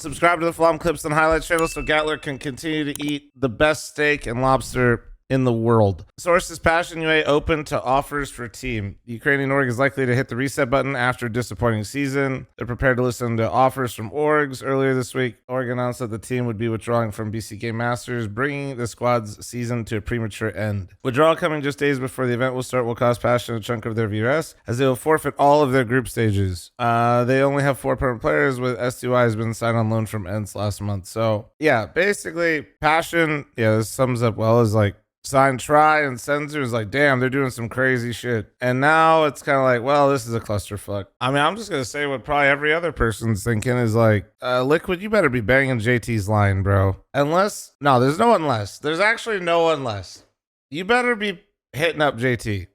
Subscribe to the fl0m Clips and Highlights channel so Gatler can continue to eat the best steak and lobster in the world. Sources: Passion UA open to offers for team. The Ukrainian org is likely to hit the reset button after a disappointing season. They're prepared to listen to offers from orgs. Earlier this week, org announced that the team would be withdrawing from BC Game Masters, bringing the squad's season to a premature end. Withdrawal coming just days before the event will start will cost Passion a chunk of their VRS, as they will forfeit all of their group stages. They only have 4 permanent players, with STY has been signed on loan from ENTS last month. So yeah, basically Passion, this sums up well, is like, signed Try and Senzu is like, damn, they're doing some crazy shit. And now it's kind of like, well, this is a clusterfuck. I mean, I'm just going to say what probably every other person's thinking is like, Liquid, you better be banging JT's line, bro. No, there's no unless. There's actually no unless. You better be hitting up JT.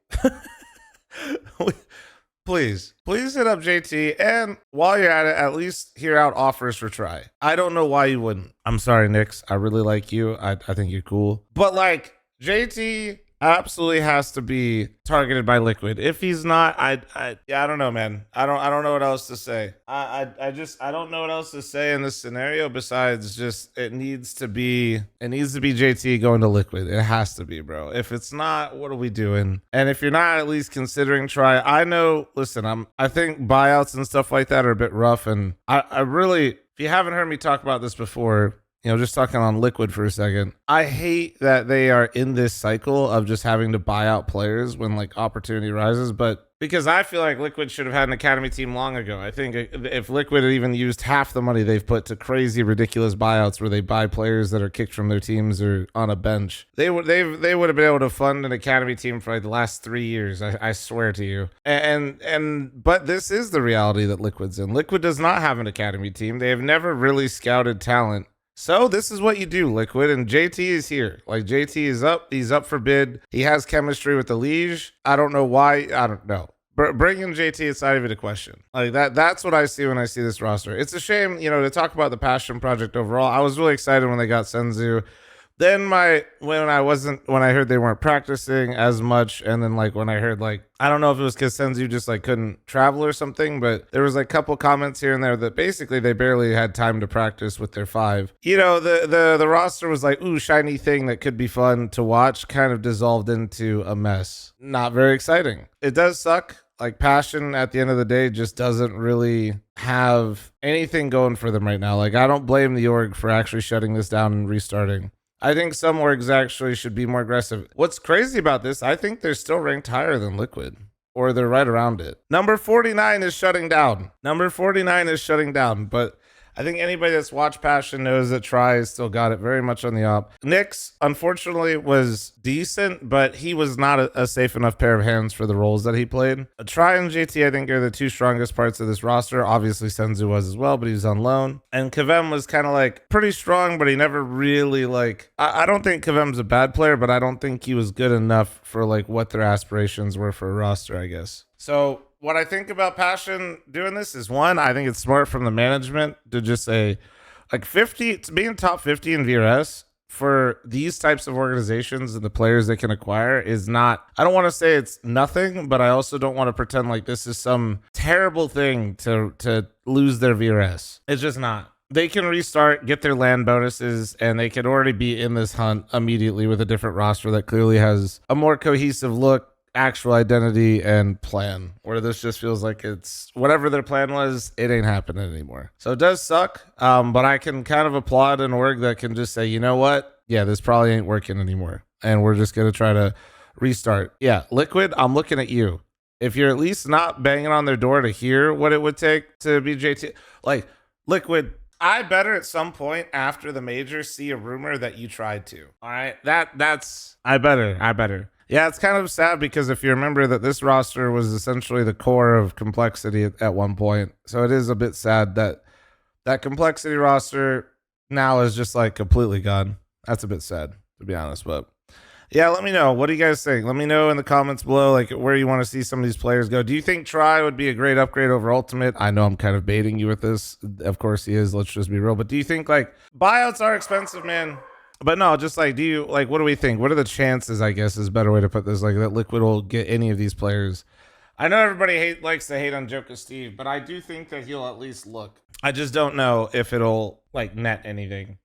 Please hit up JT. And while you're at it, at least hear out offers for Try. I don't know why you wouldn't. I'm sorry, Nix. I really like you. I think you're cool. But like, JT absolutely has to be targeted by Liquid. If he's not, I don't know, man. I don't know what else to say. I don't know what else to say in this scenario besides just it needs to be JT going to Liquid. It has to be, bro. If it's not, what are we doing? And if you're not at least considering Try, I know, listen, I think buyouts and stuff like that are a bit rough, and I really, if you haven't heard me talk about this before, just talking on Liquid for a second, I hate that they are in this cycle of just having to buy out players when like opportunity rises, but because I feel like Liquid should have had an academy team long ago. I think if Liquid had even used half the money they've put to crazy, ridiculous buyouts where they buy players that are kicked from their teams or on a bench, they would have been able to fund an academy team for like the last 3 years. I swear to you. But this is the reality that Liquid's in. Liquid does not have an academy team. They have never really scouted talent. So this is what you do, Liquid, and JT is here. Like, JT is up. He's up for bid. He has chemistry with the Liege. I don't know why. I don't know. Bringing JT, it's not even a question. Like, that's what I see when I see this roster. It's a shame, to talk about the Passion project overall. I was really excited when they got Senzu. Then when I heard they weren't practicing as much, and then like when I heard like, I don't know if it was because Senzu just like couldn't travel or something, but there was like a couple comments here and there that basically they barely had time to practice with their 5. The roster was like, ooh, shiny thing that could be fun to watch, kind of dissolved into a mess. Not very exciting. It does suck. Like, Passion at the end of the day just doesn't really have anything going for them right now. Like, I don't blame the org for actually shutting this down and restarting. I think some orgs actually should be more aggressive. What's crazy about this, I think they're still ranked higher than Liquid, or they're right around it. Number 49 is shutting down. But I think anybody that's watched Passion knows that Try has still got it very much on the up. Nyx, unfortunately, was decent, but he was not a safe enough pair of hands for the roles that he played. Try and JT, I think, are the 2 strongest parts of this roster. Obviously, Senzu was as well, but he was on loan. And fl0m was kind of like pretty strong, but he never really like... I don't think fl0m's a bad player, but I don't think he was good enough for like what their aspirations were for a roster, I guess. So what I think about Passion doing this is, one, I think it's smart from the management to just say, like, 50, to being top 50 in VRS for these types of organizations and the players they can acquire is not, I don't want to say it's nothing, but I also don't want to pretend like this is some terrible thing to lose their VRS. It's just not. They can restart, get their land bonuses, and they could already be in this hunt immediately with a different roster that clearly has a more cohesive look, actual identity, and plan, where this just feels like it's whatever their plan was, it ain't happening anymore. So it does suck, but I can kind of applaud an org that can just say, you know what, yeah, this probably ain't working anymore, and we're just gonna try to restart. Yeah, Liquid, I'm looking at you. If you're at least not banging on their door to hear what it would take to be JT, like, Liquid, I better at some point after the major see a rumor that you tried to. All right, I better. Yeah, it's kind of sad because if you remember that this roster was essentially the core of Complexity at one point. So it is a bit sad that that Complexity roster now is just like completely gone. That's a bit sad, to be honest. But yeah, let me know. What do you guys think? Let me know in the comments below, like, where you want to see some of these players go. Do you think Try would be a great upgrade over Ultimate? I know I'm kind of baiting you with this. Of course he is. Let's just be real. But do you think, like, buyouts are expensive, man? But no, just like, do you, like, what do we think? What are the chances, I guess, is a better way to put this, like, that Liquid will get any of these players? I know everybody likes to hate on Joker Steve, but I do think that he'll at least look. I just don't know if it'll like net anything.